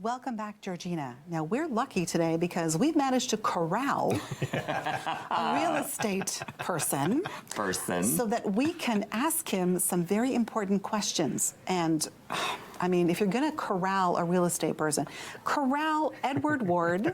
Welcome back, Georgina. Now, we're lucky today because we've managed to corral a real estate person so that we can ask him some very important questions. And I mean, if you're going to corral a real estate person, corral Edward Ward,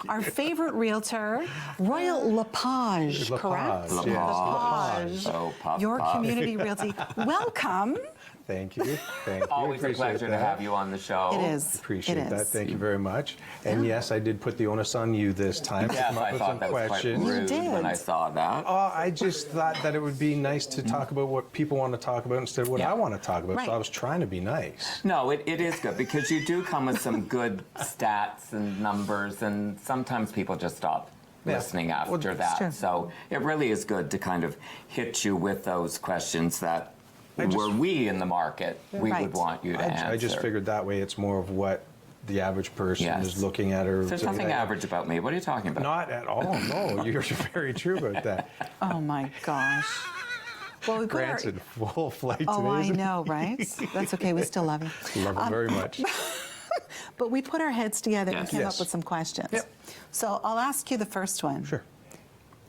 our favorite realtor, Royal LePage, correct? LePage. LePage. Your community realty. Welcome. Thank you. Thank you. Always a pleasure to have you on the show. It is. Appreciate that. Thank you very much. And yes, I did put the onus on you this time. Yes, I thought that was quite rude when I saw that. Oh, I just thought that it would be nice to talk about what people want to talk about instead of what I want to talk about. Right. So I was trying to be nice. No, it is good because you do come with some good stats and numbers, and sometimes people just stop listening after that. So it really is good to kind of hit you with those questions that were we in the market, we would want you to answer. I just figured that way it's more of what the average person is looking at. Or there's nothing average about me. What are you talking about? Not at all, no. You're very true about that. Oh, my gosh. Well, we Granted, full flight today. Oh, I know, right? That's okay. We still love you. Love him very much. But we put our heads together and came up with some questions. Yep. So I'll ask you the first one. Sure.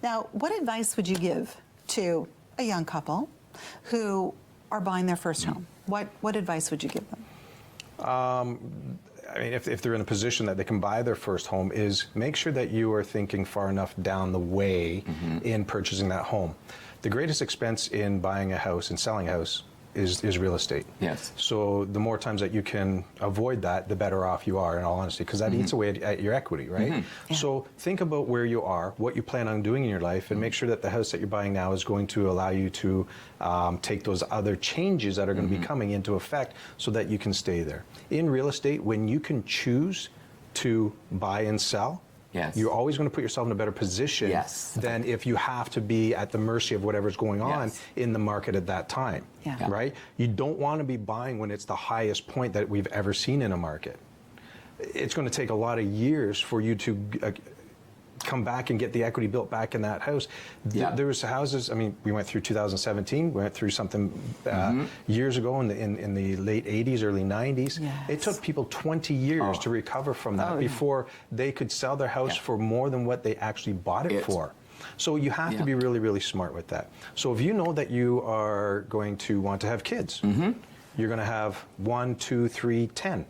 Now, what advice would you give to a young couple who are buying their first home? What advice would you give them? I mean, if they're in a position that they can buy their first home, is make sure that you are thinking far enough down the way in purchasing that home. The greatest expense in buying a house and selling a house is real estate. Yes. So the more times that you can avoid that, the better off you are, in all honesty, because that eats away at your equity, right? Yeah. So think about where you are, what you plan on doing in your life, and make sure that the house that you're buying now is going to allow you to take those other changes that are going to be coming into effect so that you can stay there. In real estate, when you can choose to buy and sell, you're always going to put yourself in a better position than if you have to be at the mercy of whatever's going on in the market at that time, right? You don't want to be buying when it's the highest point that we've ever seen in a market. It's going to take a lot of years for you to come back and get the equity built back in that house. There was houses, I mean, we went through 2017, we went through something years ago in the late 80s, early 90s. It took people 20 years to recover from that before they could sell their house for more than what they actually bought it for. So you have to be really, really smart with that. So if you know that you are going to want to have kids, you're going to have 1, 2, 3, 10.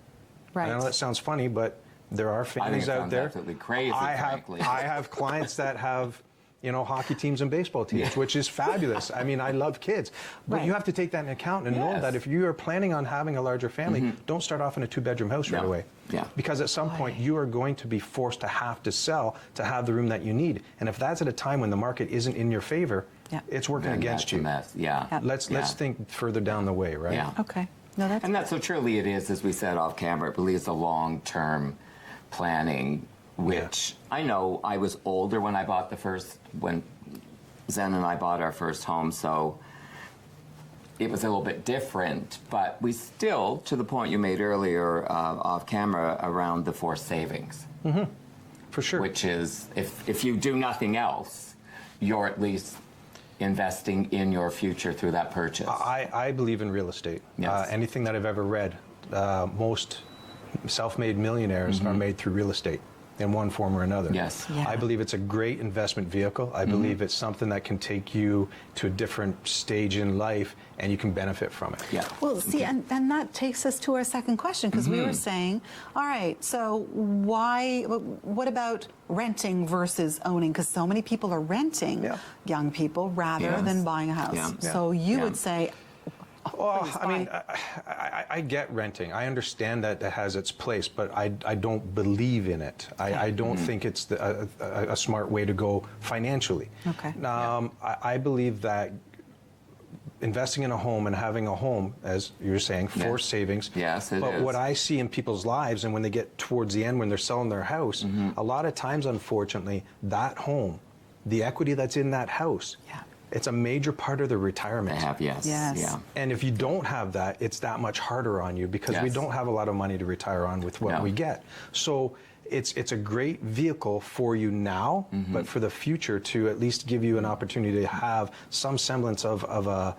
Right. I know that sounds funny, but there are families out there. Absolutely crazy, frankly. I have clients that have, hockey teams and baseball teams, which is fabulous. I mean, I love kids, but you have to take that into account and know that if you are planning on having a larger family, don't start off in a 2-bedroom house right away. Because at some point you are going to be forced to have to sell to have the room that you need, and if that's at a time when the market isn't in your favor, it's working against you. Let's think further down the way, right? Okay. No, that's so truly it is, as we said off camera, it really is a long-term planning, which I know I was older when when Zen and I bought our first home, so it was a little bit different, but we still, to the point you made earlier off camera around the forced savings. For sure. Which is, if you do nothing else, you're at least investing in your future through that purchase. I believe in real estate. Anything that I've ever read, most self-made millionaires are made through real estate in one form or another. I believe it's a great investment vehicle. I believe it's something that can take you to a different stage in life and you can benefit from it. Well, see, and that takes us to our second question, because we were saying, all right, so what about renting versus owning? Because so many people are renting, young people, rather than buying a house. So you would say, well, I mean, I get renting. I understand that it has its place, but I don't believe in it. I don't think it's a smart way to go financially. I believe that investing in a home and having a home, as you were saying, forced savings. But what I see in people's lives, and when they get towards the end, when they're selling their house, a lot of times, unfortunately, that home, the equity that's in that house, it's a major part of their retirement. And if you don't have that, it's that much harder on you, because we don't have a lot of money to retire on with what we get. So it's a great vehicle for you now, but for the future to at least give you an opportunity to have some semblance of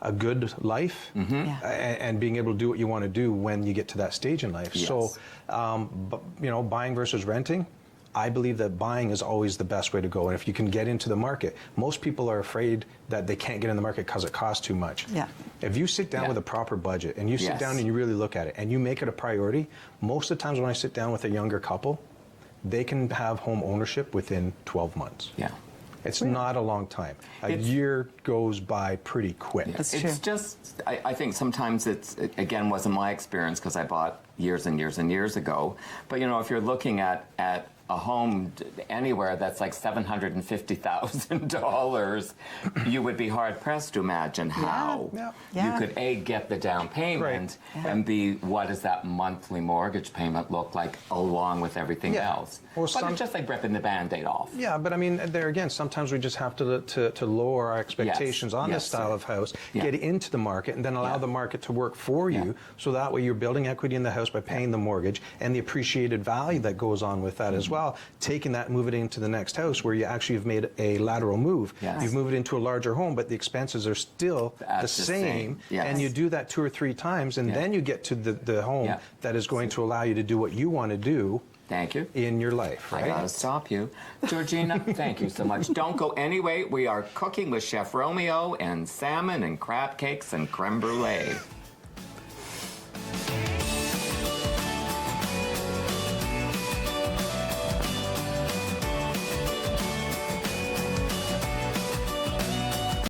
a good life and being able to do what you want to do when you get to that stage in life. Yes. So, buying versus renting, I believe that buying is always the best way to go. And if you can get into the market, most people are afraid that they can't get in the market because it costs too much. Yeah. If you sit down with a proper budget and you sit down and you really look at it and you make it a priority, most of the times when I sit down with a younger couple, they can have home ownership within 12 months. Yeah. It's not a long time. A year goes by pretty quick. That's it's true. just, I think sometimes it again, wasn't my experience because I bought years and years and years ago. But, if you're looking at a home anywhere that's like $750,000, you would be hard pressed to imagine how you could A, get the down payment, and B, what does that monthly mortgage payment look like along with everything else. Or but it's just like ripping the Band-Aid off. Yeah, but I mean, there again, sometimes we just have to lower our expectations on this style of house, get into the market, and then allow the market to work for you, so that way you're building equity in the house by paying the mortgage and the appreciated value that goes on with that as well. Taking that and moving it into the next house where you actually have made a lateral move. Yes. You've moved it into a larger home, but the expenses are still the same. Yes. And you do that 2 or 3 times, and then you get to the home that is going to allow you to do what you want to do. Thank you. In your life, right? I gotta stop you. Georgina, thank you so much. Don't go anyway. We are cooking with Chef Romeo and salmon and crab cakes and creme brulee.